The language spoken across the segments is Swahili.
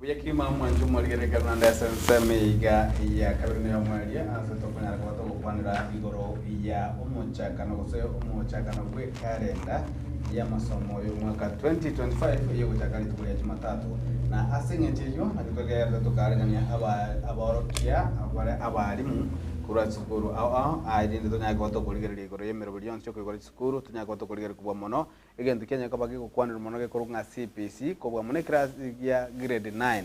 Kima mwanju mwaligereka Fernanda Semiga ya kabiri ya mwali asa tokanya kwa to kwanira igoro ya umuchaka no gose umuchaka no kwe kalenda ya masomo yo mwaka 2025 yo kuchakali tukuli ya Jumatatu na asingetejo akitokea tukaregania aborokia abarimu kura sukuru au aidinde tunya kwa to kuligerera igoro yemero billion cyo kwigora sukuru tunya kwa to kuligerera kubwa mono egento Kenya kabagi kukwanira mono ge kurunga CPC kubwa mono class ya grade 9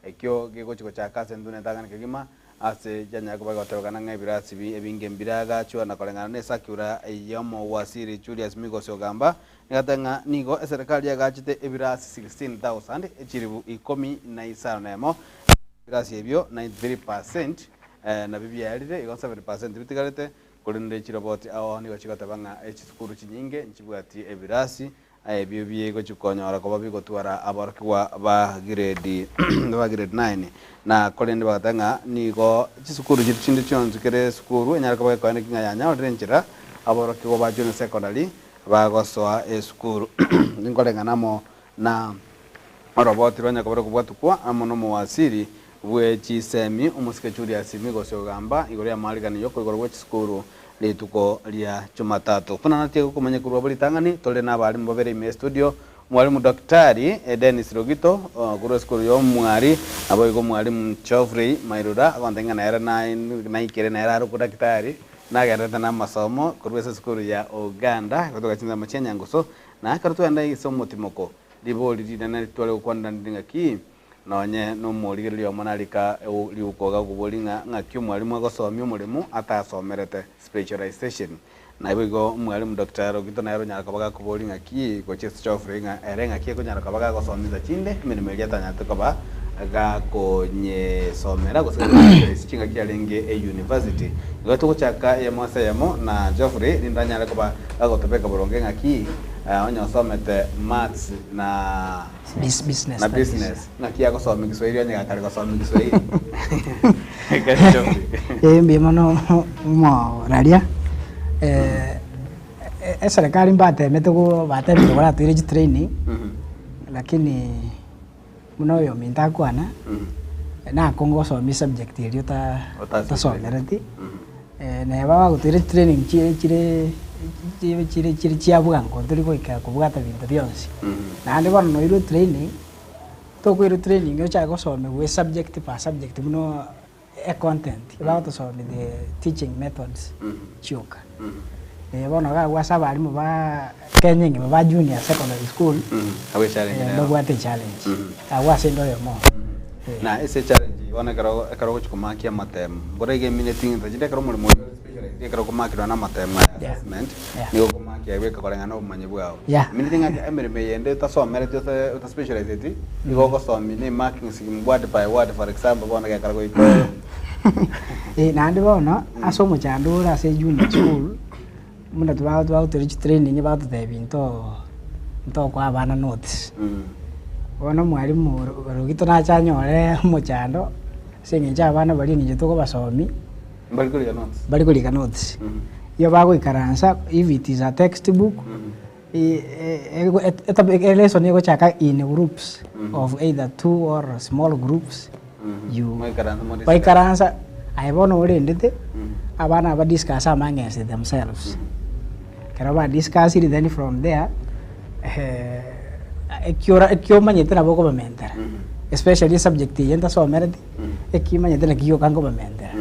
ekyo giko chiko cha kase ndune ndagana kigima ase janya kubagi watokana ng'ebirasi ebinge mbiraga chwa na kolengana ne sakura yomo wasiri Julius Migos Ogamba nigatanga nigo serikali yagachite ebirasi 16000 echiribu 15 nemo birasi ebyo 93% na bibia yalire igo 7% bitigarete kulinde chiroboti aho nigo chigatabanga echikuru chinyinge nchibwati ebirasi ebyo biego chikonyora ko babigotwara abarokwa ba grade 9 na kolinde bagatanga nigo chisukuru chinde chonzu kere sukuru enyara ko bakwane kinganya odrenchira abarokwa ba junior secondary bagosoa esukuru ningolenganamo na roboti ronya ko barokwa amono mu wasiri bwe chisemi umusike Julius Migos Ogamba igoro ya maligani yoko igoro we sukuru lituko lya Jumatatu kuna natie kumenya kurwa bali tangani tole na bali mbobere ime studio mwalimu daktari Dennis Rogito kuro sukuru yo mwari abo igo mwalimu Geoffrey Mairura akondenga na era na ikere na era ku daktari na garata na masomo kurwa sukuru ya Uganda kutoka chinza machenya nguso na karutu anda isomo timoko liboli dina tole kwanda ndinga ki nonye no muligire lyo manalika liukoga kubolinga ngakyo mwalimu agosomi umulimo atasomerete specialization na ibo mwalimu Dr. Rogito na yaro nyaka baga kubolinga ki ko chest chofringa erenga ki ko nyaka baga gosomiza chinde minimelia tanya tukoba aga konye somera gosinga ki alenge e university gato chaka ya mwasa yamo na Geoffrey ndanya ko ba agotopeka boronge ngaki onyo somete maths na business na kia kusoma Kiswahili anya kali kusoma Kiswahili mbi mono mo raria serikali mbate metugo bate bora tuire training lakini muno yo mintakwana na kongo so mi subject iri ta somerati na baba gutuire training chire chiabugango turi goika kubugata bintu byonse na ndi bono iru training to ko iru training yo cha gosome we subject pa subject muno content about to some the teaching methods choka bono ga wasa bali mu ba Kenya ngi ba junior secondary school awe challenge no gwate challenge awase ndo yo mo na ese challenge wana karo kumakia matem borege minuting tajide karo mulimo karo kumakia na matem assessment nigo kumakia weka kolengana umanye bwao minuting emereme yende tasomere ta specialized nigo gosomi ni marking sim word by word for example bona karo iko na ndi bona asomo chandura se junior school muna tuwa training about the binto kwa bana notes bona mwalimu Rogito na chanyore muchando singe abana bali nije tuko basomi bali kuli notes yo bago ikaransa if it is a textbook lesson yego chaka in groups of either 2 or small groups you by karansa I bono ore ndete abana ba discuss among themselves karaba discuss it then from there ekyo manyete na boko bamentera especially subject yenta so meredi ekimanyete na kiyo kango bamentera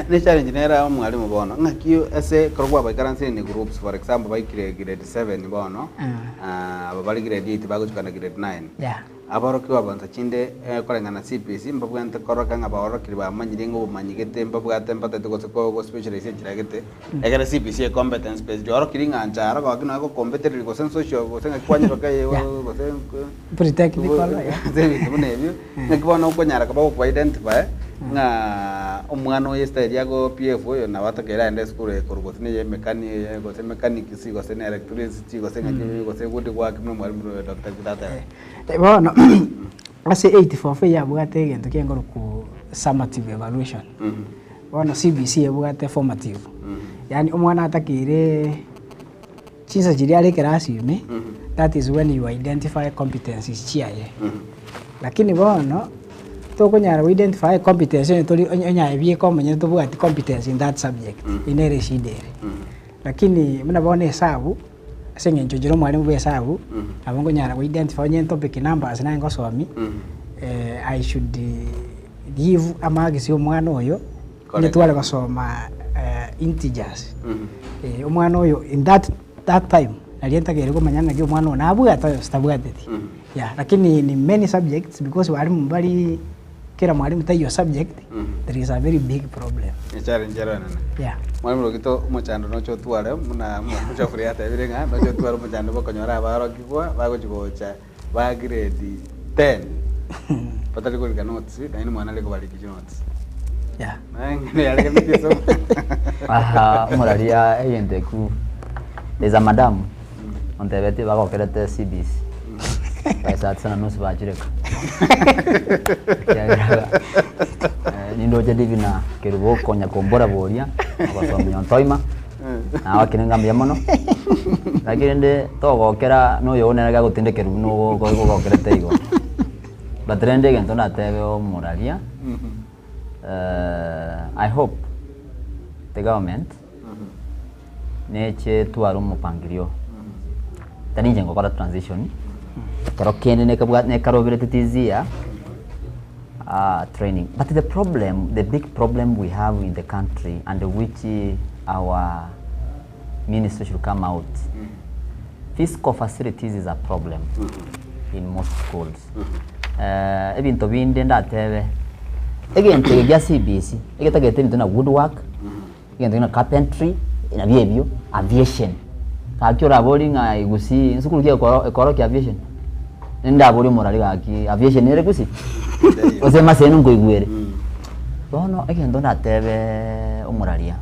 ne challenge nera mwalimu bono ngakyo ese korwa ba karansi ni groups for example ba grade 7 bono abali grade 8 bago tukana grade 9 abarokiwa banza chinde kolengana CPC mbabwante koroka ngabaorokiri ba manyire ngo manyigete mbabwate mpate ko specialization kiragete egera CPC competence based orokiri nganja ro gakina ko competitive ko social ko senga kwanye bakaye ko pretty technical zebi tunebyo ngibona uko nyara ka ba identify nga umwana yestari yago PF yo na batakera ende school korugotine ye mechanic si ko sene electricity ko senga ko se gudi kwa kimwe mwalimu Dr. Kidata bono ase 84 ya bugate gento kengoro ku summative evaluation bono CBC ebugate formative yani umwana atakire chinsa chiri ari class yume that is when you identify competencies chiaye. Lakini bono to kunyara identify competence to onya bie komenya to bwati competence in that subject inere shidere. Lakini mna bone hesabu asenge njojiro mwalimu bwe hesabu abongo nyara identify onye topic numbers na ngosomi I should give amagisi omwana oyo ni twale gosoma integers. Omwana oyo in that time alienta kero kumanyana kyo mwana na abwata stabwateti. Yeah, lakini ni many subjects because walimu mbali kila mwalimu tayo subject there is a very big problem. Challenge nana. Yeah. Mwalimu lokito mochando no chotwale muna mucha furiata ebirenga no chotwale mochando bakonyora abaro kigwa bagochigocha ba grade 10. Patali ko lika notes na mwana leko bali ki notes. Yeah. Ngene yale kemitiso. Aha, muraria eyende ku. There's a madam on the beti bagokerete CBC. Esa tsana nusu bajireka. Nindo jadi bina kerubo konya kombora boria abasomya ntoima na wakinenga myamono lakini nde togokera no yoneraga gutindekeru no gogokerete igo batrende gento na tebe o moraria. I hope the government neche tuaru mupangirio taninje ngokora transition karo kende ne karobire titizia training. But the big problem we have in the country and which our ministry should come out, fiscal facilities is a problem in most schools. Even to be in the tebe again take ya CBC egeta gete na woodwork again na carpentry na biebio aviation ka kyora boarding igusi nsukuru kye ekoro kya aviation nda bori morali gaki aviation ere kusi osema senu ngoigwere bono again ndona tebe omuralia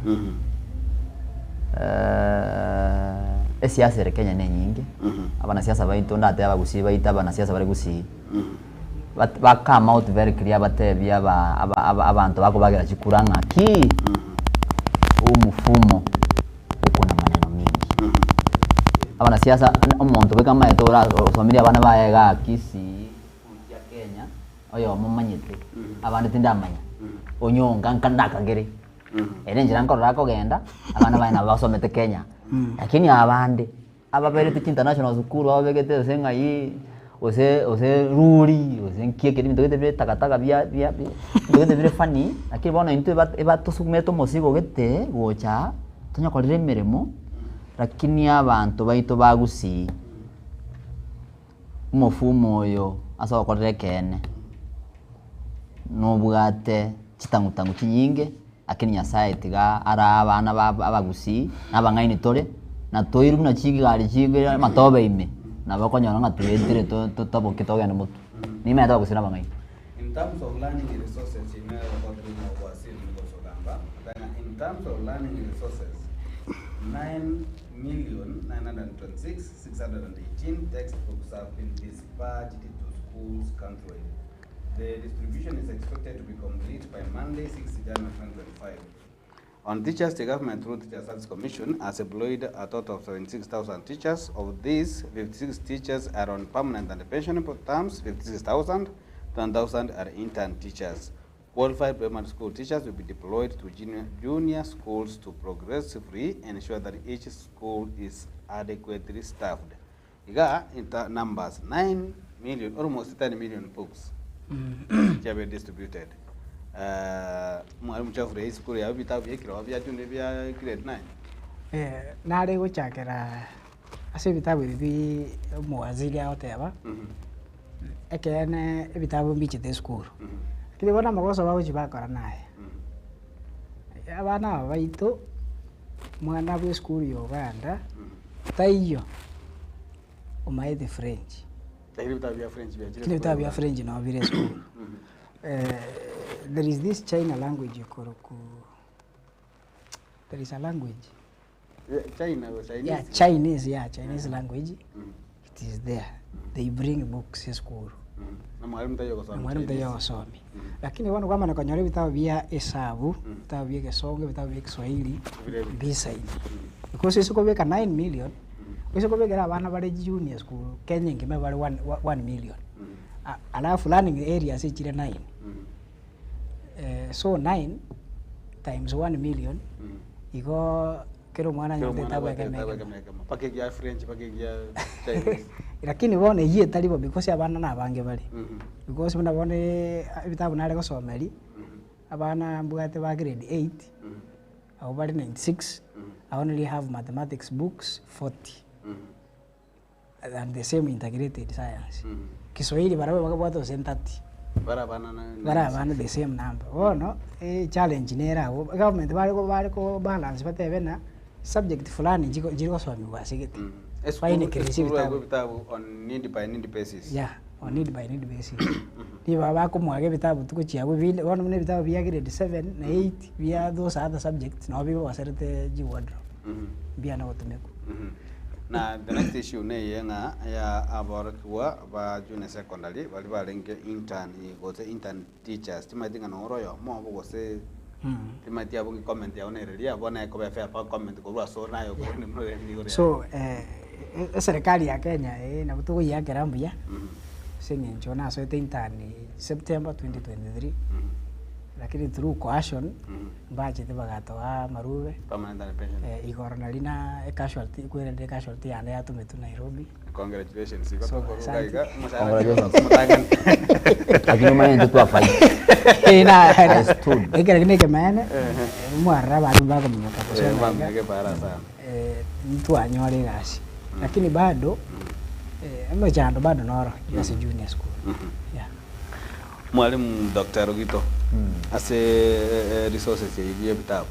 siasa Kenya ne nyingi abana siasa baito ndate abagusi baita abana siasa bari gusi ba come out very clear batebya abantu bako bagira chikuranga ki umufumo uko na maneno mingi abana siasa omuntu beka maetora familia abana baega kisi ya Kenya oyo mumanyite abana tindamanya onyonga nkandaka ngere ere njira nkorora ko genda abana baina basomete Kenya lakini abande ababere tu international school abegete senga yi ose ruri ose nkieke ni ndogete bire takataka bia ndogete bire fani lakini bona into eba tosumeto mosigo gete gocha tonya kolire meremo lakini abantu baito bagusi umufumo oyo asa bakolire kene no bwate chitangutangu kinyinge akini nyasaye tiga ara abana abagusi nabangaini tore na toiru na chigi gali chigi matobe ime na bakonyana ngatuyetire to tabo kitogenda mutu ni meta gusina bangai. In terms of learning resources in terms of learning resources 9,926,618 textbooks have been dispatched to schools countrywide. The distribution is expected to be complete by Monday, 6 January 2025. On teachers, the government through Teacher Service Commission has employed a total of 76,000 teachers. Of these, 56 teachers are on permanent and pensionable terms, 56,000, 10,000 are intern teachers. Qualified primary school teachers will be deployed to junior schools to progressively ensure that each school is adequately staffed. Iga numbers 9 million, almost 10 million books have been distributed. Mwalimu chafu ya school ya vitabu ya kila wabia tunde vya grade 9. Nare gochakera ase vitabu bibi muwaziri aoteba. Ekene vitabu bichite school. Kile bona magoso bawo chibakora naye. Abana baito mwana bwe school yo Uganda taiyo umaide French. Kile vitabu ya French bia. Kile vitabu ya French na vile school. There is this China language Koroku. There is a language. China or Chinese? Yeah, Chinese language. It is there. They bring books to school. Na mwalimu tayo wasomi. Lakini wano kama nakonyole vitabu vya hesabu, vitabu vya Kisonge, vitabu vya Kiswahili, bisaidi. Because isuko weka 9 million, Kwiso kubegera abana bari junior school Kenya ngime bari 1 million. Alafu learning areas ichire 9. So 9 times 1 million iko kero mwana nyote tabwekemeka pakegia French pakegia Chinese lakini bone yie talibo because abana nabange bali because muna bone bitabu nale gosomeri abana mbugate ba grade 8 au bali 96 I only have mathematics books 40 and the same integrated science Kiswahili barabe bakabwato 30 barabana the same number no challenge nera government bali ko balance batebena subject fulani jiko swami wasigete fine vitabu on need by need basis on need by need basis ni baba ko mwage vitabu tukuchiago vile wana mne vitabu vya grade 7 na 8 vya those other subjects na bibo wasarete jiwadro bia na otumeko na the next issue ne yenga ya aborwa ba junior secondary bali balenge intern teachers timatinga no royo mo bugo se timati abo comment ya onereria bona ko be fair comment ko rwa so nayo ko ni mwe ni so serikali ya Kenya na butugo ya kerambia singe njona so intern September 2023 lakini through coercion baje tibagato maruve permanent pension igorona lina casualty kwere casualty yane atumetu Nairobi. Congratulations iko gaiga congratulations akini manye tu afai ina ekere kine kemane mwara bado bado mnyaka kusema mameke para sana mtu anyore gasi lakini bado amejando bado noro ya junior school Mwalimu Dr. Rugito ase resources ya vitabu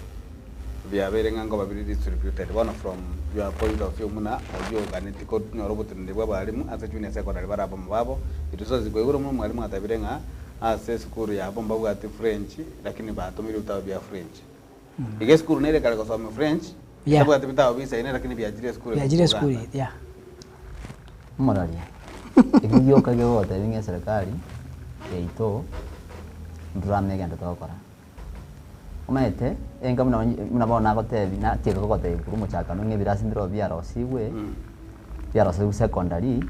vya berenga ngo babiri distributed one from your point of view muna audio ganetiko nyorobote ndebwa balimu ase junior secondary barabo mababo resources kwa iguru mwalimu atabirenga ase school ya bomba bwati French lakini batumira vitabu vya French ige school nere kale kusoma French sababu ati vitabu bisa ine lakini vya jire school moralia igiyo kage wote binge serikali eito ndurame genda tokora omete enga muna bona gotebi na tiego gotebi kuru muchakano nge birasindiro byarosiwe byarosiwe secondary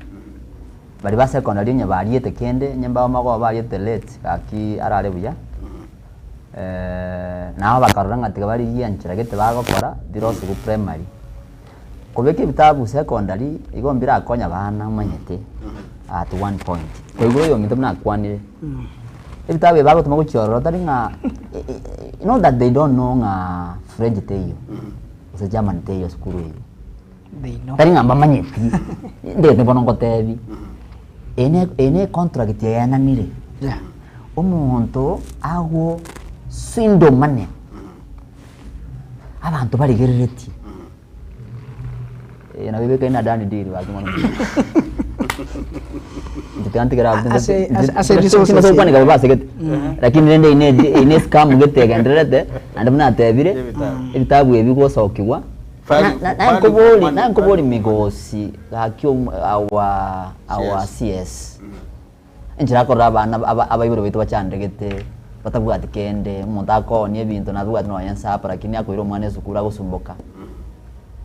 bari ba secondary nya bariete kende nyamba mago bariete late aki arare buya naho bakaranga tiga bari yanchira gete bagokora dirosi ku primary kobeke bitabu secondary igombira akonya bana manyete at one point kwa hivyo yo ngito na kwanire ebitabu bago tumago chioro taringa you know that they don't know nga French teyo se German teyo school hiyo they know taringa mbamanyeti ndende bono ngotebi ene contract ya nanire omuntu ago sindo mane abantu bari gerereti na bebe kaina dani diri wakimana Nditanti gara ase resources so kwani gaba segete lakini nende ine scam gete ganderete ande muna tebire ibitabu ebigo sokiwa na nkoboli migosi hakyo awa CS enjira ko rabana abayiburo bitu bacandegete batabwati kende umuntu akonye bintu nabwati no yansa para lakini akoiro mwana zukura gusumboka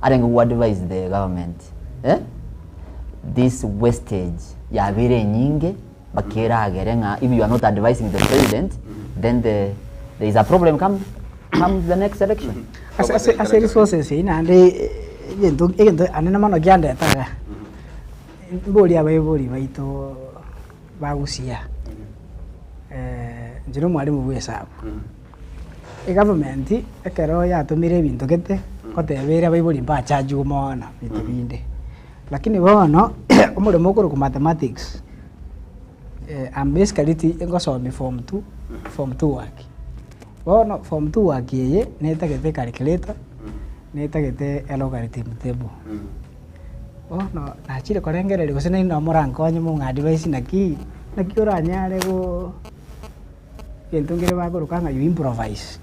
arenga what advise the government this wastage ya bire nyinge bakera agerenga if you are not advising the president then there is a problem come the next election as resources ina ande yendo anena mano gyande taga mboli abayiboli baito bagusia njiro mwalimu bwesabu government ekero yatumire bintu gete kotebera abayiboli mba charge umona bitu binde lakini bono umure mukuru ku mathematics I'm basically ngosome form 2 work bono form 2 work yeye netagete calculator netagete logarithm table bono nachire korengerere gusena ino murango nyu nga device naki uranyare go yentungire baguru kanga you improvise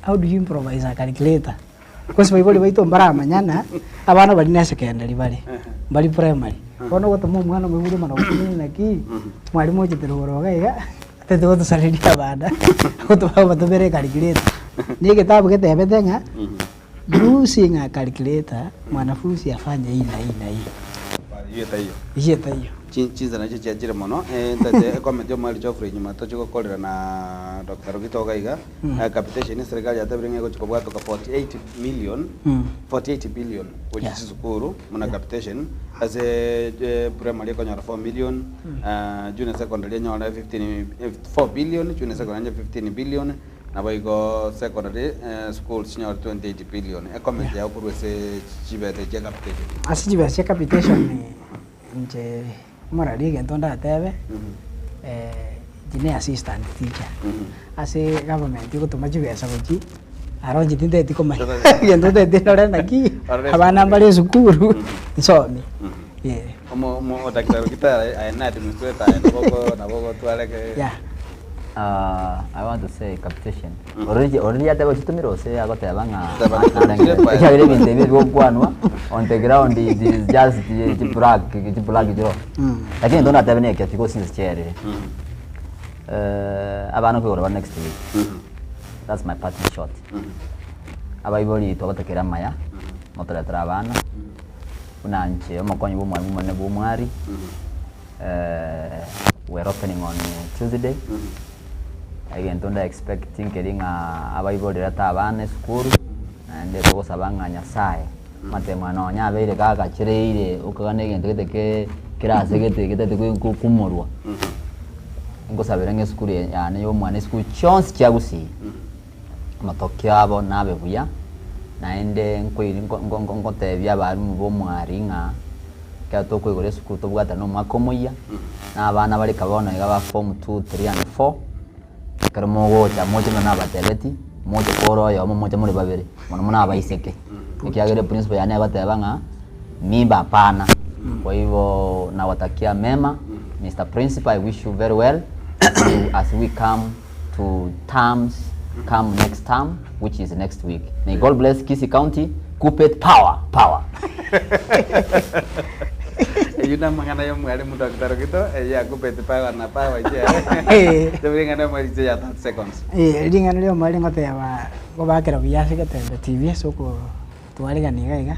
how do you improvise a calculator because we baito mbara manyana abana bali na secondary bali primary bono gotomo mwana mwibure mana ukuni naki mwalimu chitero goroga teto to salidia bada goto baba to bere calculator ni kitabu ketebe tenga using a calculator mwanafunzi afanye hii na hii na hii. Hiyo. Chinza na chicha jire mono tate comment yo mali chofre nyuma to chiko kolera na Dr. Rugito Gaiga capitation ni serikali ya tabiri ngeko chiko bwato ka 48 million 48 billion which is sukuru muna capitation as a primary ko nyara 4 million junior secondary nyara 4 billion junior secondary 15 billion na baiko secondary schools nyara 28 billion e comment ya kurwese chibete che capitation asijibete che capitation ni nje morali gentonda tebe jine assistant teacher ase government yuko tumajibesa gochi aronji tinde tiko mai gentonda tindora naki abana mbale sukuru nsoni omo daktari kita ayana administrator na bogo twaleke yeah. I want to say capitation. Already at the Chitomiro say I got a banga. On the ground is just brag. Again, don't have any because in the chair. Abano go next week. That's my parting shot. Abiboli to the Keramaya, Motora Travana, Unanche, Mokoni Bumari. We're opening on Tuesday. Again, don't expecting getting a Bible data van school and there was a bang on your side. Matemano, ya very gaga, cherry, Ukane, and the Kiras, get the Kumurwa. Go Saveranga school and your money school chance Chiagusi. Matokiabo, Navebuya, and then Queen Gongote via Maringa, Katoko school to Gata no Macomoya. Now, Vanavali Cavona, Gava form 2, 3, and 4. Karamo cha moja na bateleti moja koro ya moja muri babiri mwana baiseke nikiagere principal yani abatebanga mimba pana kwa hivyo nawatakia mema Mr. Principal. I wish you very well as we come to terms come next term which is next week. May God bless Kisii County. Kupet power Yuna mangana yo mwalimu Dr. Rugito ya kupete power na power je tebringa na mwali ya 30 seconds ringa leo mwali ngote ya go bakira biyase ke tembe TV soko twaliga niga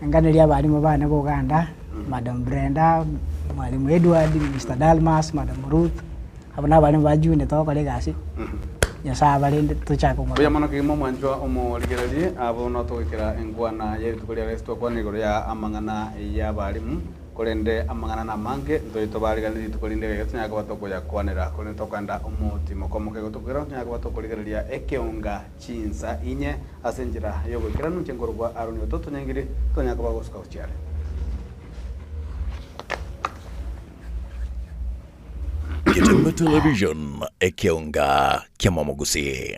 ngane ya bali mabana go Uganda Madam Brenda mwalimu Edward Mr. Dalmas Madam Ruth abana bali baju ne to kale gasi ya sabali tuchako mwa mano kimo mwanjwa omo ligerali abo no to ikira engwana yeri tukolia resto kwa nigoro ya amangana ya balimu kolende amangana na mange ndo to bali gali tukolinde ga tnya kwa to ya kwanera kolende to kanda omutimo komo ke to kira nya kwa to koligerali ya ekeonga chinsa inye asenjira yogo kira nu chengorwa aroni to nyangiri to nya kwa goska uchiare Kitembe Television ekeonga kiamamogusi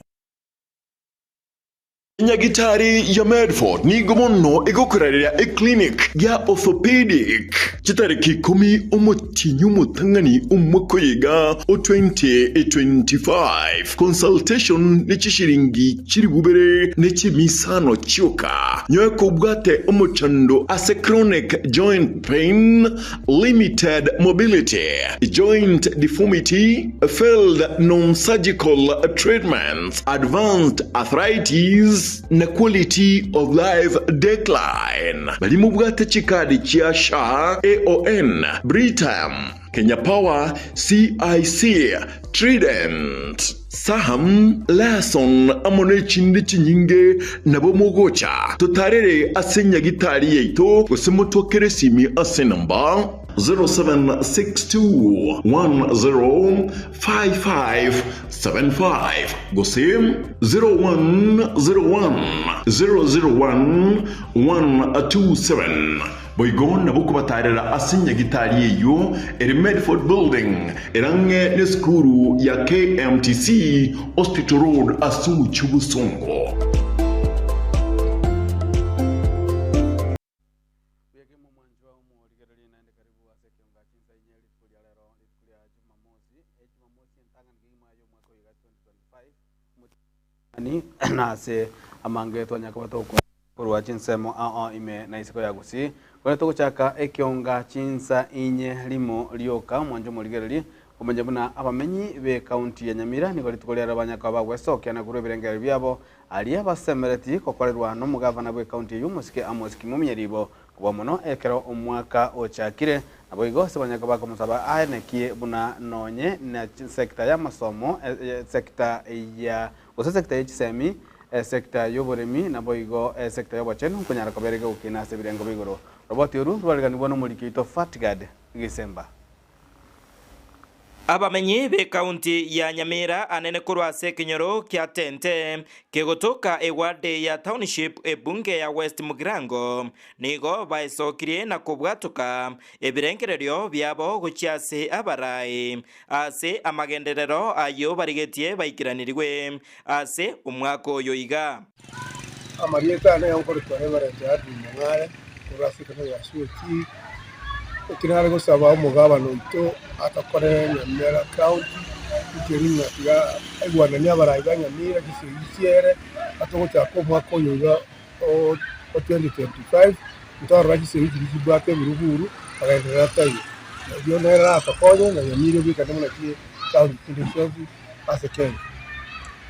Nyagitari ya Medford ni gomonno egokurarira clinic ya orthopedic chitariki 10 umutinyu mutangani umwako yiga o 2025 consultation ni chishiringi chiri bubere ne chimisano chioka nyoeko bwate umuchando ase chronic joint pain limited mobility joint deformity failed non-surgical treatments advanced arthritis na quality of life decline bali mu bwate chikadi chia SHA AON Britam Kenya Power CIC Trident Saham Lason amone chindi chinyinge nabo mogocha tutarere asenya gitari yeito kusemoto keresimi asenamba 0762105575 Gosim 0101001127 Boygon na buku batarera asinya gitari yeyo eri Medford Building erange ne skuru ya KMTC Hospital Road asu Chubusongo. Na se amange tonya kwa to kwa chinsemo ime na isiko ya gusi kwa to chaka ekionga chinsa inye limo lioka mwanjo muligereri omenye buna abamenyi be county ya Nyamira nigo ritukolera abanyaka bagwesokia na kuru ebirengero byabo ali abasemereti kokorerwa no mugavana bwe county y'Umusike Amos Kimumyeribo kuba muno ekero omwaka ochakire abo igose abanyaka bakomusaba anekie buna nonye na sector ya masomo sector ya sector y'isemi sector y'uburemi nabo igo sector y'obachenu kunyara kaberege ukina sebirengo bigoro roboti uru rwariganibwa no mulikito Fatgad Gisemba. Abamenyi be county ya Nyamira anene kurwa sekinyoro kya tente kegotoka ewade ya township ebunge ya West Mugirango nigo baisokirie na kubwatuka ebirengerero byabo gucyase abarai ase amagenderero ayo barigetie baikiranirwe ase umwaka oyo iga amarieta ne yankore tware barete adu mware kurafika no yasuki kinara gusaba umugabano nto atakorera Nyamira county ikirinya ya egwana ni abarai ba Nyamira gisiyere atogocha ko mwaka oyo o 2025 ntorra gisiri bwate buruguru agaendelea tayo ndio nera atakonya na Nyamira bikana muna ki county conditions asekenya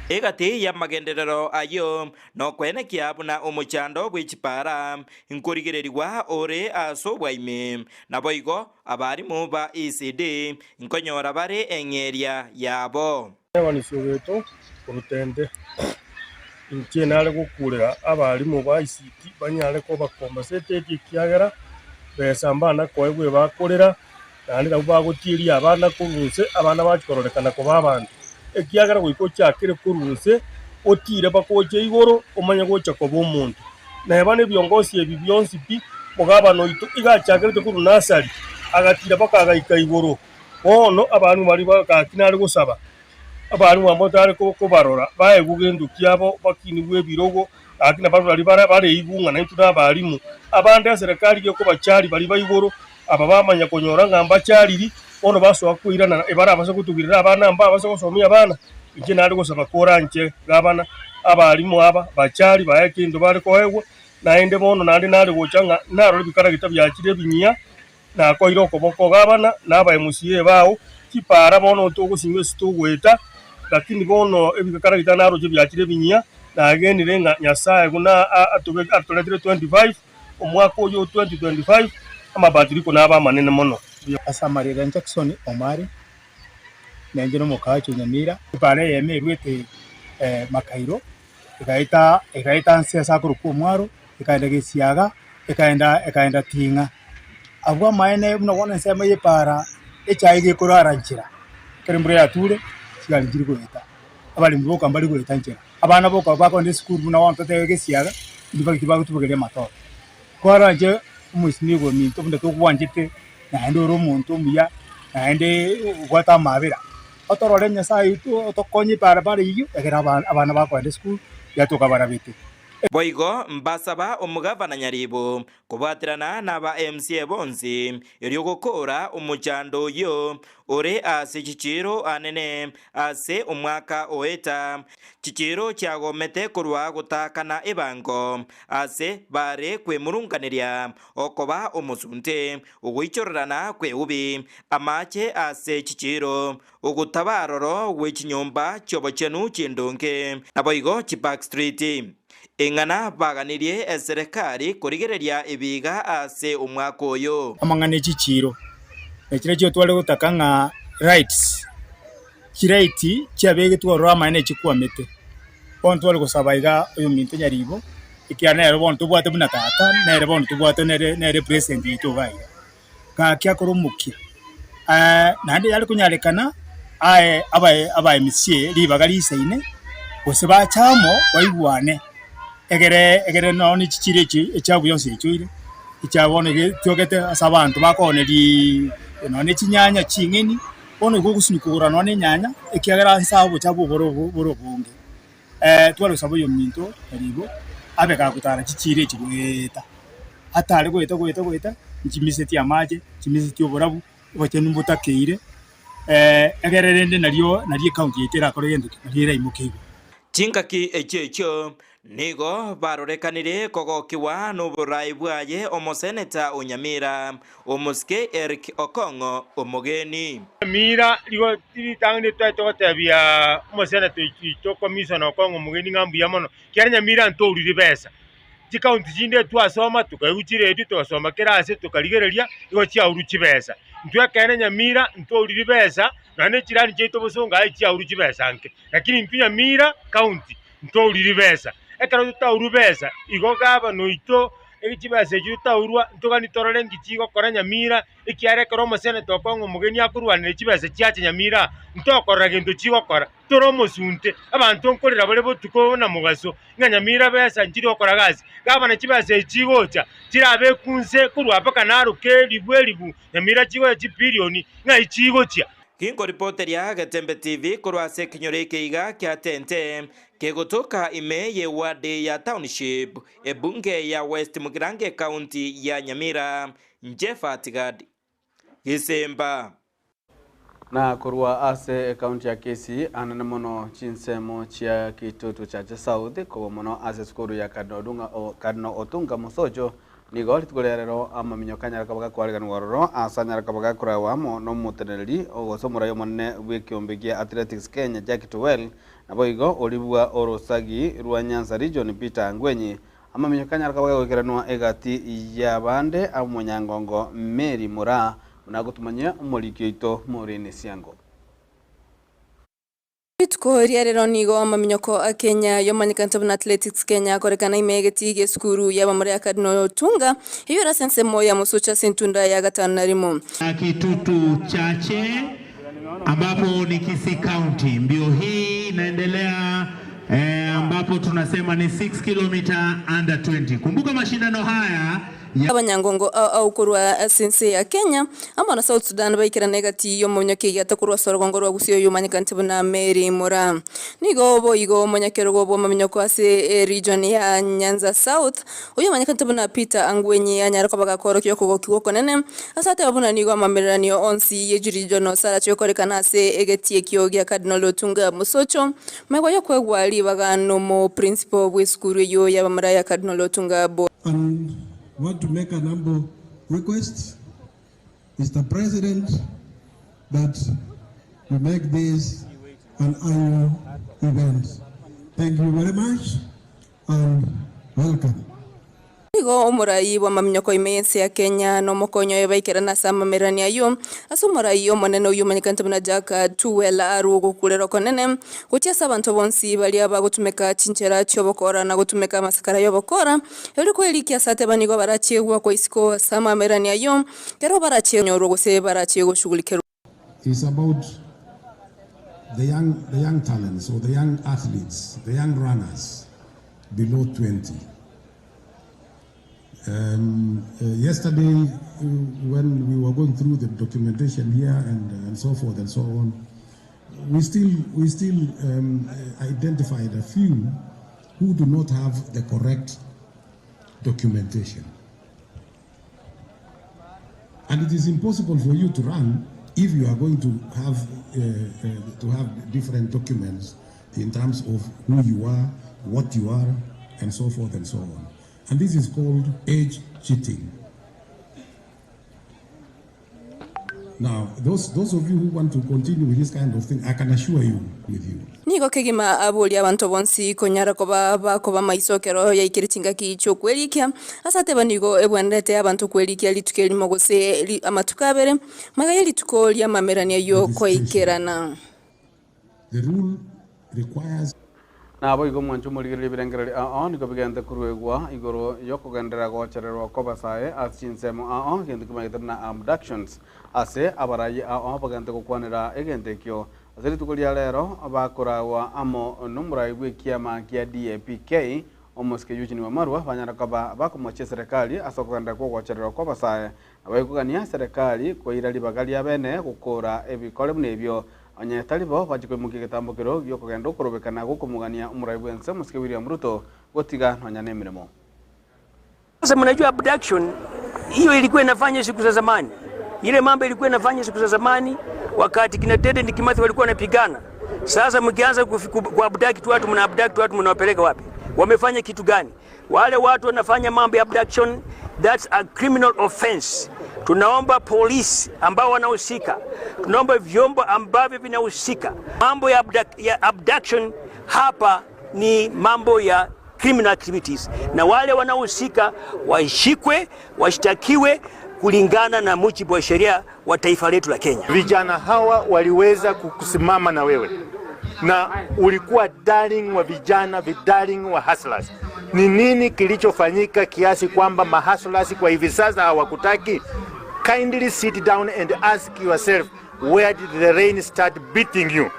egati ya magenderero ayo no kwenekia buna omuchando bw'ikipara inkurigirirwa ore asobwaime naboigo abarimu ba ECD inkonyora bare engeria yabo abanisobeto urutende inkenale gukurira abarimu ba ECD banyale ko bakombasete kiagera besambana ko egwe bakorera kandi bagutiria abana kurunse abana bakororekana ko babandi ekiagara goiko cyakire kurunse otire bakoje igoro omanya gocha ko bomuntu na bane byongosi ebi byonsi pi mugabano ito iga cyakire to kurunasari agatira bakagaika igoro ono abantu bari bakakinale gusaba abantu bamotare ko barora bae gugendu kyabo bakiniwe birogo akina abantu bari bare igunga na ituna abarimu abandi aserikali yo ko bachari bari bayigoro aba bamanya konyora ngamba cyariri ono baso akwirana ebara abaso kutugirira abana mba abaso gusomya abana ije nari gusaba koranje gabana abarimu aba bachari bayakindo bari ko hewe naende bono nari gochanga naro bikara gitabyakire binya na ko iroko boko gabana naba musiye bawo kipara bono to gusinywe stugweta lakini bono ebikara gitanaro je byakire binya na ageni renga nyasaye guna atuletire 25 omwaka oyo 2025 amabadiriko naba manene mono asamarira Jackson Omari nenje no mukacho Nyamira pare yemerwete makairo ikaita nsiasa kuruko mwaro ikaenda gisiaga ikaenda tinga abwa maene no wona nsema yepara echaige kuraranchira kerimbure yature sigali jiriko eta abali mboka mbali ko etanchira abana boko bako ndi school muna wonto tegesiaga ndibaki tibago tubagere mato kwaranje umusinigo minto bunda to kwanjite naende oro muntu muya naende gwata mabira otorore Nyasaye itu otokonyi para iyo egera abana bakwende school yatoka barabite boigo mbasaba omugavana Nyaribo kubatirana n'aba MCA bonzi eri gukora umuchando yo ore ase kiciro anene ase umwaka oeta kiciro cyagomete kurwa gutakana ebango ase bare kwemurunganiria okoba omusunte ugwichorana kweubi amache ase kiciro ugutabaroro w'ikinyomba cyobochenu kindonke naboigo Chipark Street engana baganirie serikali kurigereria ibiga ase umwaka oyo amangane kiciro ekire cyo twale gutakanga rights kiraiti cyabege twarwa mane kikwamete on twale gusabaiga uyu minto Nyaribo ikiana yero bon tubwate buna tata nere bon tubwate nere president ito baiga ka kyakorumuki nande yali kunyarekana abaye MCA libaga liseine gusaba chamo baigwane egere no ni chichire echabu yonse echoire ichabone cyogete asabantu bakone di no ne chinyanya chingeni ono gugusinikura no ne nyanya ekiagera nsabo chabu boro bunge twalo sabo yo minto Nyaribo abeka kutara chichire chigweta atale gweta nchimiseti amaje chimiseti oborabu bachenu mbutakeire egererende nariyo county yetera korende nariira imukigo chinkaki echecho nigo barorekanire kogokiwa n'uburai bwaye omoseneta Onyamira omuske Eric Okongo omugeni Nyamira ligo titangire twatotebia omoseneta ito commissioner Okongo omugeni ngambu yamono kiara Nyamira ntourire besa chikaunti chinde twasoma tukagukire edu twasoma kirase tukarigereria igo chiauruchi besa ntwekene Nyamira ntourire besa nane chirani cheito busonga ai chiauruchi besa nke lakini ntu Nyamira county ntourire besa ekaro tutauru besa igo gaba noito ekichibese chutaurwa ntugani torore ngichigo kora Nyamira ikiare koro omoseneta Okongo omugeni akurwanire chibese chiache Nyamira ntokorera gento chigo kora toro mosunte abantu nkorera bare botuko na mugaso nga Nyamira besa nchiri okora gazi gaba na chibese chigocha chirabe kunse kurwa paka naruke libwelibu Nyamira chigo chi bilioni nga ichigocha Kingo reporter ya Gatembe TV kurwa Sekinyoro keiga kya tente kegotoka ime ye ward ya township ebunge ya West Mugirango county ya Nyamira Jeffat Gadi Gisemba na kurwa ase county ya Kisii anene mono chinsemo chia kitutu cha South ko mono ase skuru ya Kadno Otunga Musojo nigo litugorerero amaminyo kanyara kabaga kwarigana waroro asanyara kabaga kurawa mo no muteneri ogosomora yo monne bwekiombege Athletics Kenya Jack Tuwel naboigo olibwa orosagi rwa Nyanza region Peter Ngwenyi amaminyo kanyara kabaga gokeranwa egati ya bande amunyangongo Mary Mura unagutumanya umurikyo ito Maureen Siango Tuko rero nigo amaminyoko a Kenya yomanyikanta buna Athletics Kenya korekana imegeti geskuru ya bamuri ya Kadno Otunga hiyo rasense moya musucha sentunda ya gatanu na rimo Kitutu chache ambapo ni Kisii County. Mbio hii inaendelea ambapo tunasema ni 6 km under 20. Kumbuka mashindano haya abanyangongo au kurwa sense ya Kenya ama na South Sudan baikira negati yo monyake ya takurwa sorgongo rwa gusiyo yo manyikante buna Mary Mura nigo bo igo monyakero go bo maminyoko ase region ya Nyanza South uyo manyikante buna Peter Ngwenyi anyara kabaga koro kyoko kiwoko nene asate babuna nigo amamerani onsi yejuri jono sara cyokorekana ase egeti ekyogi ya Kadno Otunga Musocho magwa yo kwegwali bagano mo principal bweskuru yo ya bamara ya Kadno Otunga bo want to make a number requests, Mr. President, that we make this an annual event. Thank you very much and welcome. Nigo omurai wa maminyoko imense ya Kenya no mokonyo yebaikera na sama merani ayo asumurai yo monene uyu manyikante buna Jack Tuwel arugo kulero konene gutia sabantu bonsi bali aba gutumeka chinchera cyobokora na gutumeka masakara yobokora yori kwelikia sate banigo barachegwa ko isiko sama merani ayo kero barachye nyoro gose barachye shugulikero. It's about the young talents or the young athletes, the young runners below 20. Yesterday, when we were going through the documentation here and so forth and so on, we still identified a few who do not have the correct documentation. And it is impossible for you to run if you are going to have different documents in terms of who you are, what you are, and so forth and so on. And this is called age cheating. Now, those of you who want to continue with this kind of thing, I can assure you with you. Nigo kegima abuli abantu bonsi konyara koba maisokero ya ikiritinga kicho kwelikia asate banigo ebwandete abantu kwelikia litukeli mogose amatukabere magayeli tukoli ya mamerani yo koikerana. The rule requires na abo igo mwanchu muligire birengereri on ko bigenda kurwegwa igoro yoko gendera go cherero ko basaye asinsemo gende kumagitarna abductions ase abarayi bagenda ko kwanira egende kyo azeri tukulia lero abakurawa amo numrai gwikiama kia DAPK omoske yujini wa marwa banyara kaba bakomoche serikali asokanda ko gocherero ko basaye abayikugania serikali ko irali bagali abene gukora ebikole munebyo anya talibo bajikwe mukigitambukiro yo kugenda ukorobekana gukumugania umurai bwense muske William Ruto gotiga ntonyane mirimo. Sasa mnajua abduction hiyo ilikuwa inafanya siku za zamani. Ile mambo ilikuwa inafanya siku za zamani wakati kina Tede Kimathi walikuwa wanapigana. Sasa mkianza kuabduct watu mnawapeleka wapi? Wamefanya kitu gani? Wale watu wanafanya mambo ya abduction, that's a criminal offense. Tunaomba polisi ambao wanahusika, tunaomba vyombo ambavyo vinahusika. Mambo ya abduction hapa ni mambo ya criminal activities, na wale wanahusika washikwe, washtakiwe kulingana na mujibu wa sheria wa taifa letu la Kenya. Vijana hawa waliweza kusimama na wewe, na ulikuwa darling wa vijana, darling wa hustlers. Ni nini kilichofanyika kiasi kwamba mahustlers kwa hivi sasa hawakutaki? Kindly sit down and ask yourself, where did the rain start beating you?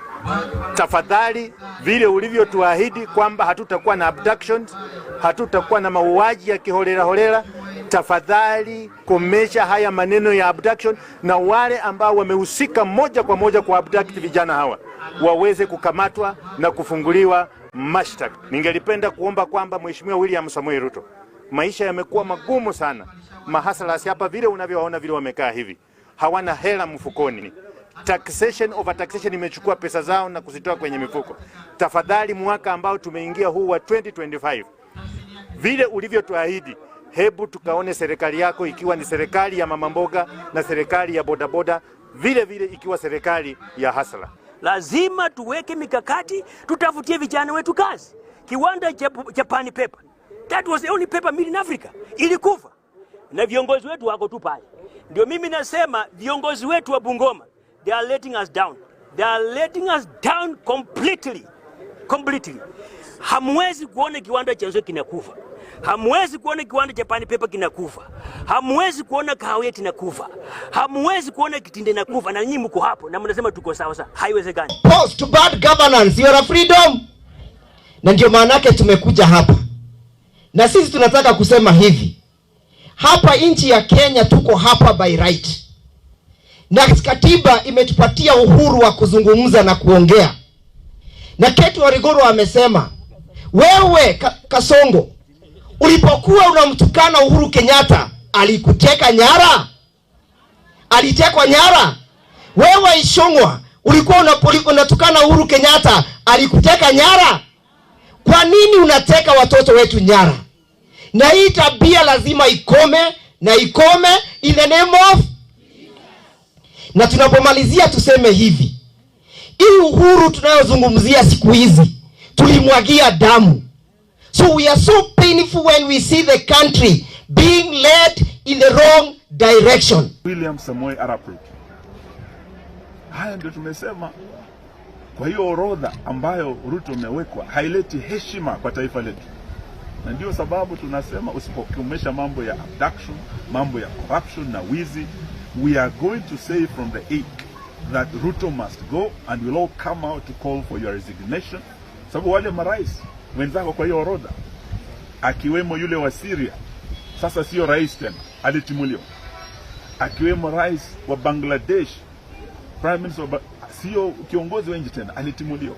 Tafadhali, vile ulivyotuahidi kwamba hatutakuwa na abductions, hatutakuwa na mauaji ya kiholela, tafadhali komesha haya maneno ya abduction, na wale ambao wamehusika moja kwa moja kwa abduct vijana hawa waweze kukamatwa na kufunguliwa mashtaka. Ningelipenda kuomba kwamba Mheshimiwa William Samoei Ruto, maisha yamekuwa magumu sana. Mahaslas hapa vile unavyowaona vile wamekaa hivi, hawana hela mfukoni. Taxation over taxation imechukua pesa zao na kuzitoa kwenye mifuko. Tafadhali, mwaka ambao tumeingia huu wa 2025, vile ulivyotuahidi, hebu tukaone serikali yako ikiwa ni serikali ya mama mboga na serikali ya bodaboda, vile vile ikiwa serikali ya hasla. Lazima tuweke mikakati, tutafutie vijana wetu kazi. Kiwanda cha Pani Paper, that was the only paper mill in Africa, ilikufa. Na viongozi wetu wako tu pale. Ndio mimi nasema viongozi wetu wa Bungoma, they are letting us down. They are letting us down completely. Hamwezi kuona kiwanda cha Nzoia kinakufa. Hamwezi kuona kiwanda cha Pani Paper kinakufa. Hamwezi kuona kahawa yetu inakufa. Hamwezi kuona Kitinde inakufa, na nyinyi mko hapo na mnasema tuko sawa sawa. Haiwezekani. Post bad governance, you are freedom. Na ndio maana yake tumekuja hapa. Na sisi tunataka kusema hivi. Hapa nchi ya Kenya tuko hapa by right. Na katiba imetupatia uhuru wa kuzungumza na kuongea. Na Ketu Warigoro amesema, wewe Kasongo, ulipokuwa unamtukana Uhuru Kenyatta, alikuteka nyara? Alitekwa nyara? Wewe Ishongwa, ulikuwa unatukana Uhuru Kenyatta, alikuteka nyara? Kwa nini unateka watoto wetu nyara? Na hii tabia lazima ikome, na ikome in the name of. Na tunapomalizia tuseme hivi, hii uhuru tunayozungumzia siku hizi tulimwagia damu. So we are so painful when we see the country being led in the wrong direction. William Samoei Arap Ruto. Haya ndio tumesema. Kwa hiyo orodha ambayo Ruto amewekwa haileti heshima kwa taifa letu. Na ndio sababu tunasema usipokomesha mambo ya abduction, mambo ya corruption na wizi, we are going to say from the 8 that Ruto must go, and we'll all come out to call for your resignation. Sababu wale marais wenzako kwa hiyo orodha, akiwemo yule wa Syria, sasa sio rais tena, alitimuliwa. Akiwemo rais wa Bangladesh, prime minister sio kiongozi wengi tena, alitimuliwa.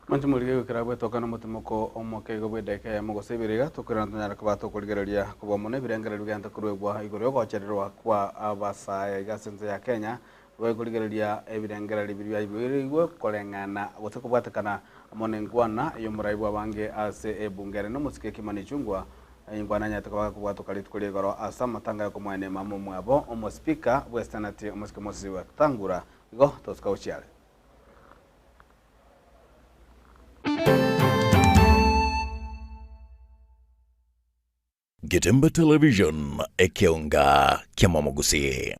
Mantumurige kirabwe tokana mutimoko omoke go bwedeke ya mugo sebiriga tukira ntanyara kubato kuligereria kuba mune birengere rugenda kurwegwa igoro gochererwa kwa abasaya igasenze ya Kenya rwe kuligereria ebirengere libirya ibirigwe kolengana gotekubwatakana monengwana iyo muraibu abange ase ebungere no musike kimani chungwa ingwana nyata kwa kubwato kali tukuri igoro asa matanga ko mwene mamo mwabo omo speaker westanati omusike mosi wa tangura go toska uchiale. Getemba Television ekeonga kiamamogusi.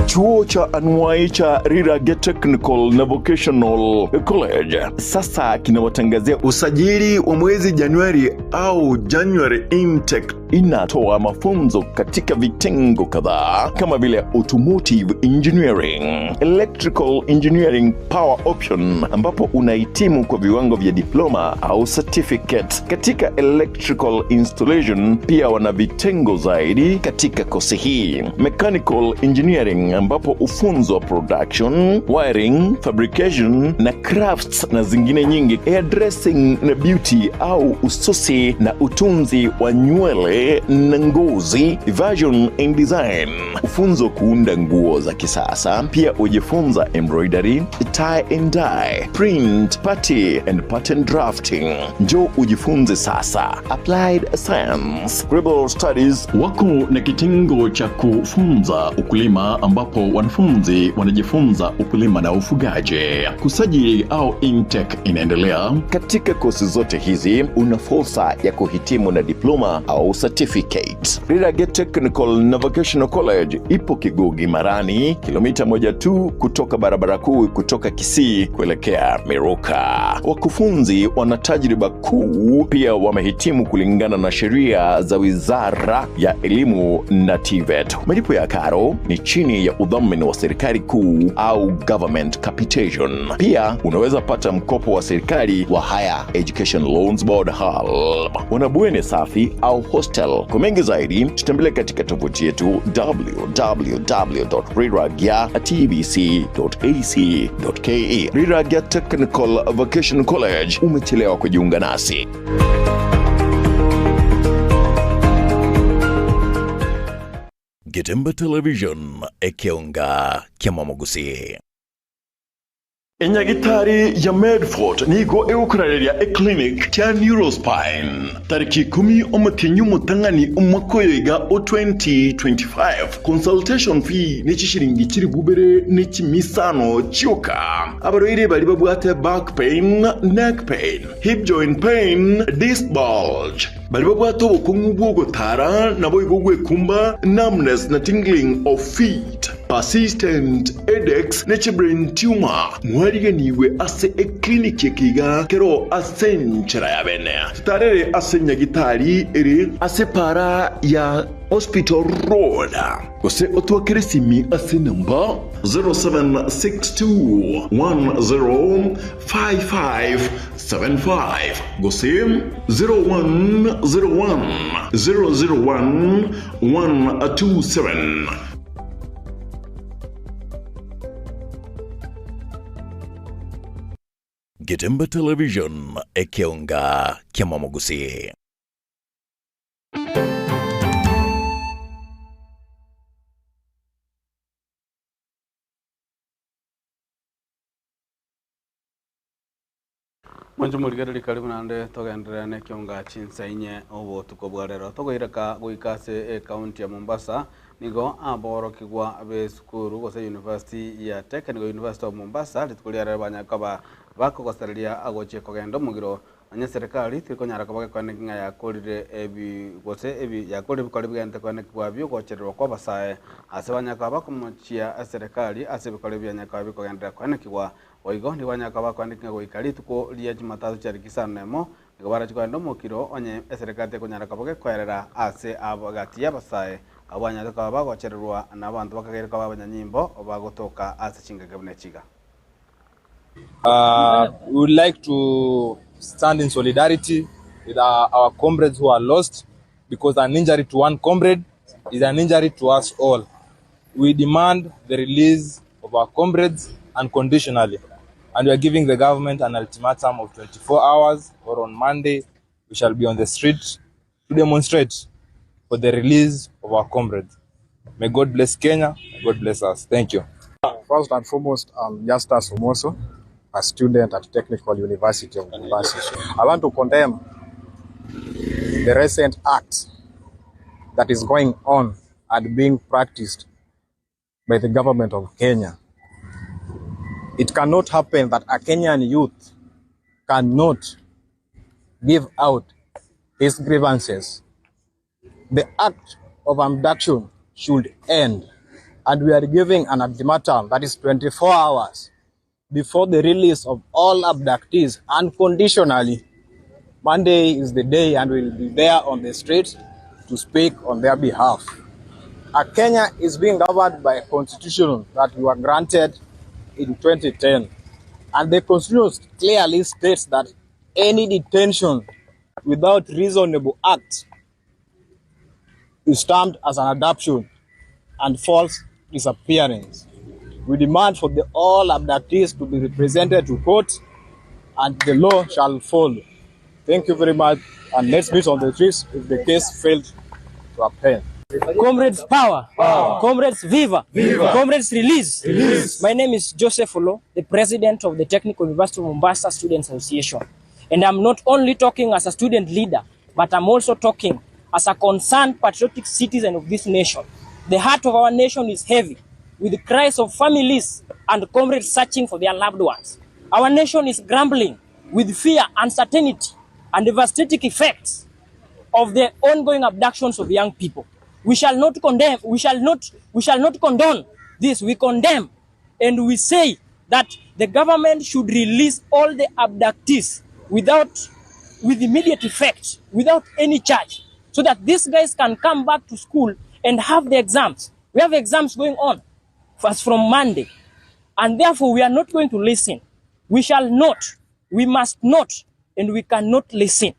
Chuo cha anuai cha Rirage Technical na Vocational College sasa kinawatangazia usajili wa mwezi Januari au January intake. Inatoa mafunzo katika vitengo kadhaa kama vile automotive engineering, electrical engineering power option ambapo unahitimu kwa viwango vya diploma au certificate katika electrical installation. Pia wana vitengo zaidi katika kosi hii, mechanical engineering ambapo ufunzo wa production, wiring, fabrication na crafts na zingine nyingi, hairdressing na beauty au ususi na utunzi wa nywele nywele na ngozi, fashion and design. Ufunzo kuunda nguo za kisasa. Pia ujifunza embroidery, tie and dye, print, party and pattern drafting. Njoo ujifunze sasa. Applied Science Global Studies wako na kitengo cha kufunza ukulima ambapo wanafunzi wanajifunza ukulima na ufugaji. Kusajili au intake inaendelea. Katika kozi zote hizi una fursa ya kuhitimu na diploma au certificate. Riragia Technical na Vocational College ipo Kigugi Marani, kilomita 1 tu kutoka barabara kuu kutoka Kisii kuelekea Meruka. Wakufunzi wana tajriba kuu, pia wamehitimu kulingana na sheria za Wizara ya Elimu na TVET. Malipo ya karo ni chini ya udhamini wa serikali kuu au government capitation. Pia unaweza pata mkopo wa serikali wa Higher Education Loans Board HELB. Wanabweni safi au hostel. Kwa mengi zaidi tutembelee katika tovuti yetu www.riragia.tbc.ac.ke. Riragia Technical Vocational College, umechelewa kujiunga nasi. Getemba Television ekionga kiamamugusi. Enyagitari ya Medford nigo eukrareria clinic kya Neurospine tariki 10 omutinyu mutangani umwakoyoiga o 2025. Consultation fee ni chishiringi chiri bubere ni chimisano chioka. Abaroire bali babwate back pain, neck pain, hip joint pain, disc bulge. Bali babwate obukungu bwogotara nabo igogwe kumba, numbness na tingling of feet, persistent headaches na brain tumor. Mwariga niwe ase clinic yekiga kero asenchera ya bene. Tarere asenyagitari eri ase para ya Hospital Road. Gose otwakere simi ase namba 0762105575. Gose 0101001127. Getemba Television ekionga kiamamugusi. Mwanju muligereri karibu nande togendera ne kionga chinsainye obo tukobwarero togoireka goikase county ya Mombasa nigo aboro kigwa be skuru gose University ya Technical University of Mombasa litukuliara banyakaba bako gosaria agoche kogendo mugiro anya serikali tikonyara kabage kwane kinga ya kolire ebi gose ebi ya kolire bikali bigente kwane kwa byo gocherero kwa basae asebanyakaba kumuchia serikali asebikali byanyakaba bikogendera kwane kigwa oigo ni banyakaba kwane kinga goikali tuko liya Jumatatu charikisa nemo ngabara chikando mukiro onye serikali tikonyara kabage kwerera ase abagati ya basae abanya tukaba gochererwa nabantu bakagereka babanyanyimbo bagotoka ase chingage bunechiga. We would like to stand in solidarity with our comrades who are lost, because an injury to one comrade is an injury to us all. We demand the release of our comrades unconditionally, and we are giving the government an ultimatum of 24 hours, or on Monday we shall be on the street to demonstrate for the release of our comrades. May God bless Kenya, may God bless us. Thank you. First and foremost, I'm Justus Omoso, a student at Technical University of Mombasa. I want to condemn the recent act that is going on and being practiced by the government of Kenya. It cannot happen that a Kenyan youth cannot give out his grievances. The act of abduction should end, and we are giving an ultimatum that is 24 hours before the release of all abductees unconditionally. Monday is the day, and we'll be there on the streets to speak on their behalf. Kenya is being governed by a constitution that we were granted in 2010, and the constitution clearly states that any detention without reasonable act is termed as an abduction and false disappearance. We demand for all abductees to be represented to court, and the law shall follow. Thank you very much, and let's meet on the streets if the case failed to our pen. Comrades power. Comrades viva. Comrades release. My name is Joseph Olo, the president of the Technical University of Mombasa Students Association. And I'm not only talking as a student leader, but I'm also talking as a concerned patriotic citizen of this nation. The heart of our nation is heavy with the cries of families and comrades searching for their loved ones. Our nation is grumbling with fear, uncertainty, and devastating effects of the ongoing abductions of young people. We shall not condemn, we shall not condone this. We condemn and we say that the government should release all the abductees with immediate effect, without any charge, so that these guys can come back to school and have the exams. We have exams going on first from Monday, and therefore we are not going to listen. We shall not, we must not, and we cannot listen.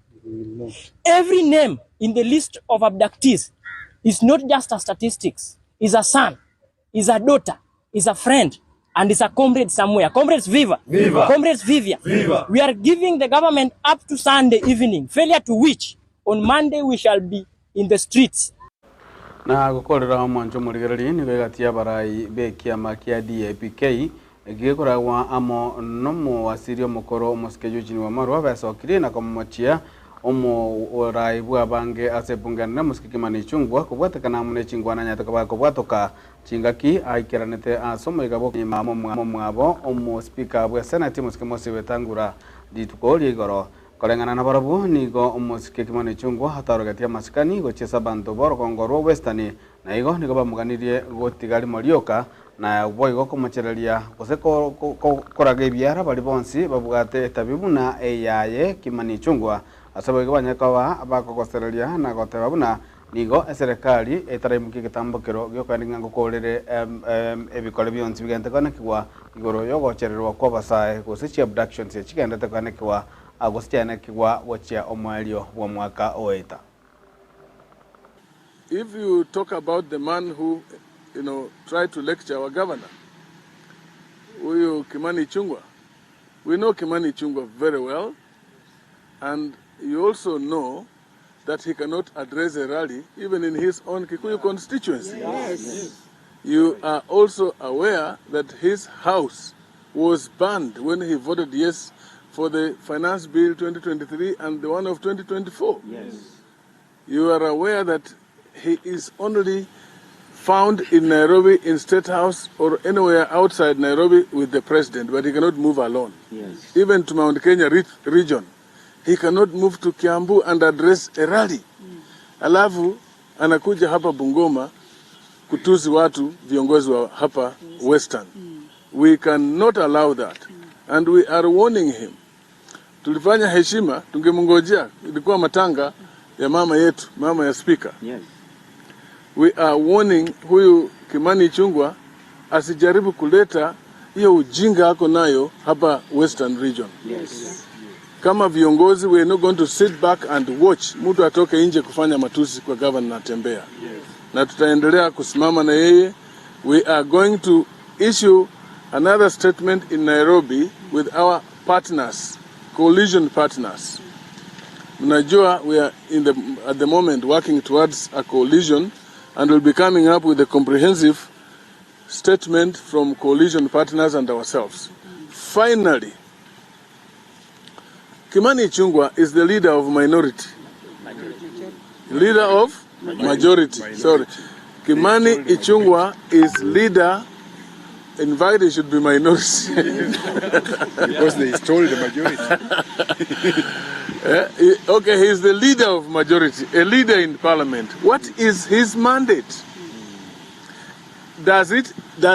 Every name in the list of abductees is not just a statistics, is a son, is a daughter, is a friend, and is a comrade somewhere. Comrades viva. Comrades vivia. We are giving the government up to Sunday evening, failure to which on Monday we shall be in the streets. Na gukorera mwanjo murigereri ni gatia barai be kiama kia DAPK gikoragwa amo nomo wasirio mukoro musikejo jini wa marwa basokire na komochia omo orai bwa bange asebungana musikimani chungwa kubwatakana mune chingwana nyataka kubwatoka chingaki aikiranete asomo igabo mamo mwabo omo speaker bwa senate musikimosi betangura ditukoli igoro kolengana na barabu nigo omo sikimani chungwa hatarogatia masikani gochesa bantu boro kongoro westani na igo nigo bamuganirie gotigali morioka na boigo komachereria goseko korage biara bali bonsi babugate tabibu na eyaye kimani chungwa asaba igabanyakawa abakogosereria na gotebabuna nigo serikali etarayimuki gitambukiro gyokwandinga ngukorere ebikole byonsi bigente kanakwa igoro yogochererwa kwa basae gosichi abductions echigendete kanakwa agosichana kigwa wachia omwalio wa mwaka oeta. If you talk about the man who tried to lecture our governor, huyu Kimani Ichung'wah, we know Kimani Ichung'wah very well, and you also know that he cannot address a rally even in his own Kikuyu constituency. Yes. You are also aware that his house was burned when he voted yes for the Finance Bill 2023 and the one of 2024. Yes. You are aware that he is only found in Nairobi in State House or anywhere outside Nairobi with the president, but he cannot move alone. Yes. Even to Mount Kenya region, he cannot move to Kiambu and address a rally. Alafu anakuja hapa Bungoma kutusi watu viongozi wa hapa Western. We cannot allow that, and we are warning him. Tulifanya heshima, tungemngojea, ilikuwa matanga ya mama yetu, mama ya speaker. Yes. We are warning huyu Kimani Ichung'wah asijaribu kuleta hiyo ujinga ako nayo hapa Western region. Yes. Kama viongozi, we are not going to sit back and watch mtu atoke nje kufanya matusi kwa governor na tembea. Yes. Na tutaendelea kusimama na yeye. We are going to issue another statement in Nairobi with our partners, coalition partners. Mnajua we are at the moment working towards a coalition, and we'll be coming up with a comprehensive statement from coalition partners and ourselves. Finally, Kimani Ichung'wah is the leader of minority. Leader of majority. Sorry. Kimani Ichung'wah is leader. In fact, he should be minority. Because they stole the majority. Okay, he is the leader of majority, a leader in parliament. What is his mandate? Does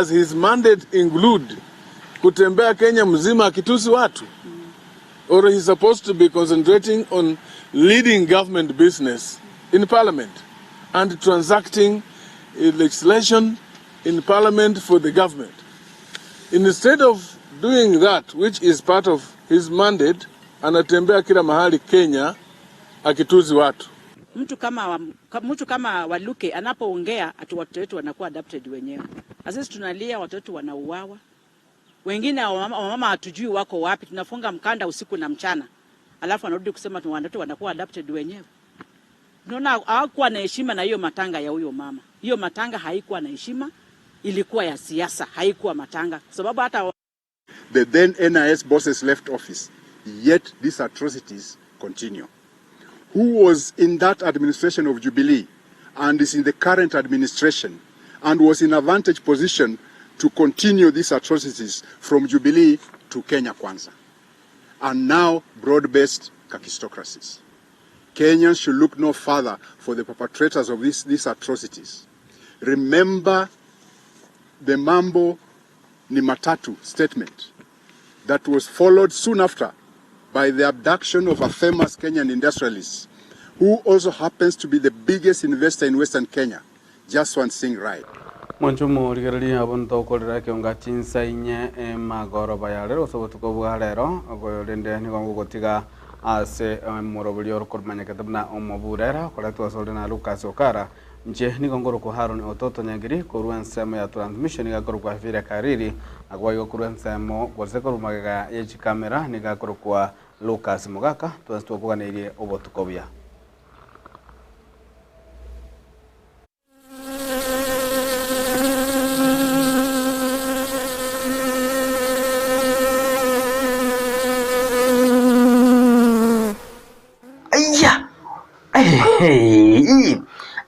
his mandate include kutembea Kenya mzima akitusi watu? Or he's supposed to be concentrating on leading government business in parliament and transacting legislation in parliament for the government? Instead of doing that, which is part of his mandate, anatembea kila mahali Kenya akituzi watu. Mtu kama Waluke anapoongea ati watoto wetu wanakuwa adopted wenyewe. Sisi tunalia watoto wetu wanauawa. Wengine wamama hatujui wako wapi, tunafunga mkanda usiku na mchana. Alafu anarudi kusema tu watoto wanakuwa adopted wenyewe. Unaona hawakuwa na heshima na hiyo matanga ya huyo mama. Hiyo matanga haikuwa na heshima, ilikuwa ya siasa, haikuwa matanga. Kwa sababu hata the then NIS bosses left office, yet these atrocities continue. Who was in that administration of Jubilee and is in the current administration and was in a vantage position to continue these atrocities from Jubilee to Kenya Kwanza, and now broad-based kakistocracies? Kenyans should look no further for the perpetrators of these atrocities. Remember the Mambo ni Matatu statement that was followed soon after by the abduction of a famous Kenyan industrialist who also happens to be the biggest investor in Western Kenya, Jaswant Singh Rai. Mwanchumu rigarali abunto kolera kionga chinsa inye magoro bayalero sobotuko bwarero agoyende ni gongo gotiga ase morobulio rukormanya katabna omoburera koleto asolena Lucas Okara nje ni gongo ko Harun Ototo Nyangiri koruansemo ya transmission gakoro kwa vira kariri agwayo koruansemo goseko magaga yechi kamera ni gakoro kwa Lucas Mugaka twasto kuganeirie obotukobya.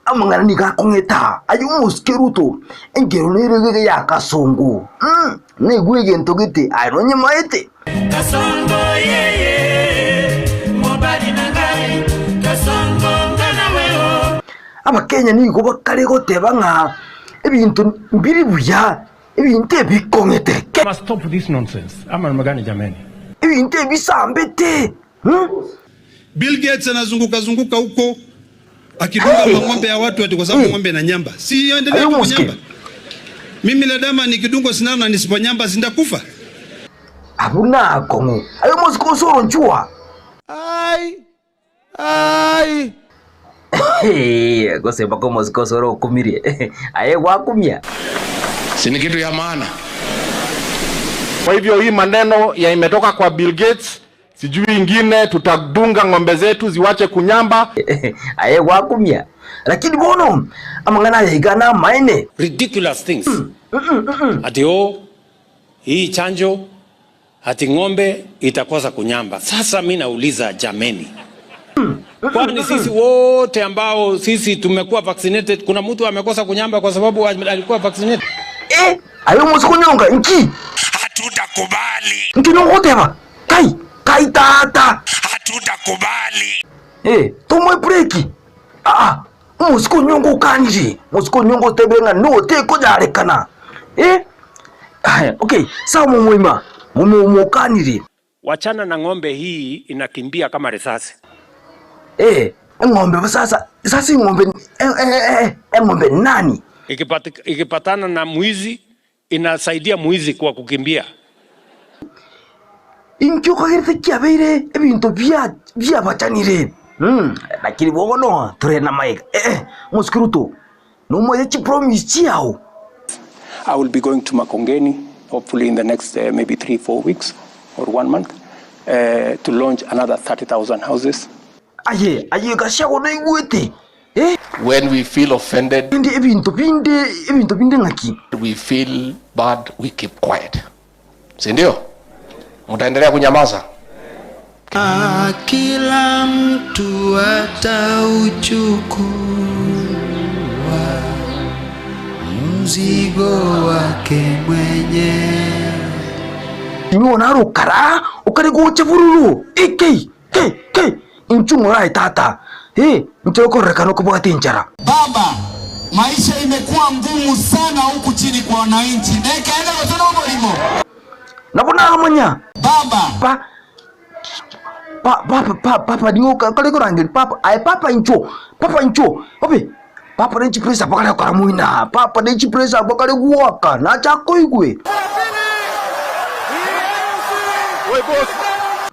Amangana ni gakongeta ayumuskeruto engero nerege ya kasongo ne gwege ntogete aronye maete kasongo yeye mobali nangai kasongo ngana weho Abakenya ni go bakare goteba nga ebintu mbiri buya ebintu bikongete. Must stop this nonsense. Ama magani jameni. Ebintu bisambete. Bill Gates anazunguka huko akidunga ng'ombe ya watu ati kwa sababu ng'ombe na nyamba. Si endelee kunyamba. Mimi ladama nikidungo sindano na nisiponyamba sindakufa. Abuna kongo. Ayo mosikoso nchua. Ai. Gose bako mosikoso ro kumirie. Aye wakumia. Si ni kitu ya maana. Kwa hivyo hii maneno ya imetoka kwa Bill Gates, sijui ingine tutadunga ng'ombe zetu ziwache kunyamba. Aye wakumia. Lakini bono amangana yaigana maine ridiculous things. Ati hii chanjo ati ng'ombe itakosa kunyamba. Sasa mimi nauliza jameni. Kwani sisi wote ambao sisi tumekuwa vaccinated kuna mtu amekosa kunyamba kwa sababu alikuwa vaccinated? Ayo musikunyonga nki. Hatutakubali. Nkinongoteba. Kai tata. Hatutakubali. Tomwe breki. Musikunyonga ukanji. Musikunyonga tebenga no te kojarekana. Okay, sawa mumwima. Mumukaniri. Wachana na ng'ombe hii inakimbia kama risasi. Ng'ombe sasa ng'ombe ng'ombe nani? Ikipatana na mwizi inasaidia mwizi kwa kukimbia. Inkyo kagirite kiabeire ebintu bya bachanire. Lakini bono turena maika. Muskiruto. No moye chi promise chiao. I will be going to Makongeni hopefully in the next maybe 3-4 weeks or 1 month to launch another 30,000 houses. Aye gashago no igwete. When we feel offended, ebintu binde ngaki. we feel bad, we keep quiet. Si ndio? Mtaendelea kunyamaza? Kila mtu atauchukua mzigo wake mwenyewe. Niona rukara ukarigocha bururu. Inchungora tata. Mtoko rekano kubwati njara. Baba, maisha imekuwa ngumu sana huku chini kwa wananchi. Nekaenda kutoka molimo. Nabona amanya. Baba. Papa dingoka kale korangel papa. Ai papa incho. Obe. Papa nenchi presa bakale karamuina. Papa nenchi presa bakale guaka na chako igwe. Oi boss.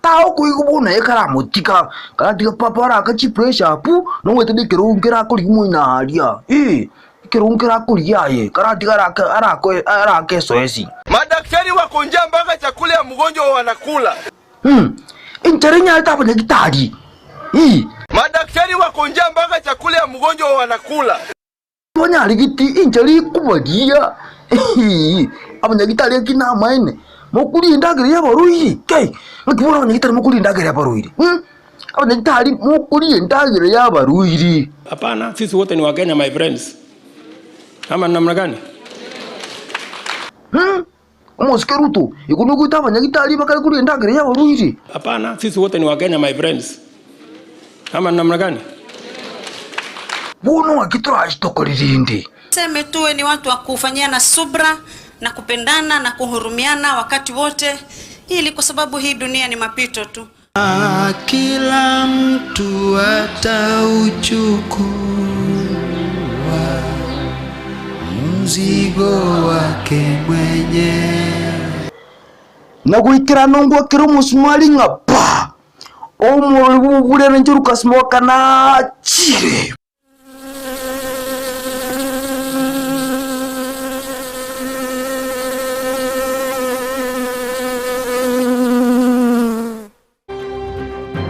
Tao kuigubuna ekara mutika. Kala diga papa ra ka chi presa pu no wete de kerongera ko limuina alia. Kerongera ko liaye. Kala diga ara ke soesi. Madaktari wako njaa mpaka chakula ya mgonjwa wanakula. Interinya hata kwenye gitari. Madaktari Madaktari wako njaa mpaka chakula ya mgonjwa wanakula. Abanyaligiti injali kubadia. Abanyagitari akina maine. Mokuli indagire y'abaruyi. Kai, ngibona abanyagitari mokuli indagire y'abaruyi. Abanyagitari mokuli indagire y'abaruyi. Hapana, sisi wote ni Wakenya my friends. Ama namna gani? Umosikia Ruto, ikuno kuita abanyagitari bakali kuli indagire y'abaruyi. Hapana, sisi wote ni Wakenya my friends. Ama namna gani? Bono wakitoa ashitokolirinde. Sema tuwe ni watu wa kufanyia na subra na kupendana na kuhurumiana wakati wote, ili kwa sababu hii dunia ni mapito tu. Kila mtu atauchukua mzigo wake mwenyewe. Na kuikira nongwa kiro musumali ngapa. Omo bubule njuruka smoka na chire.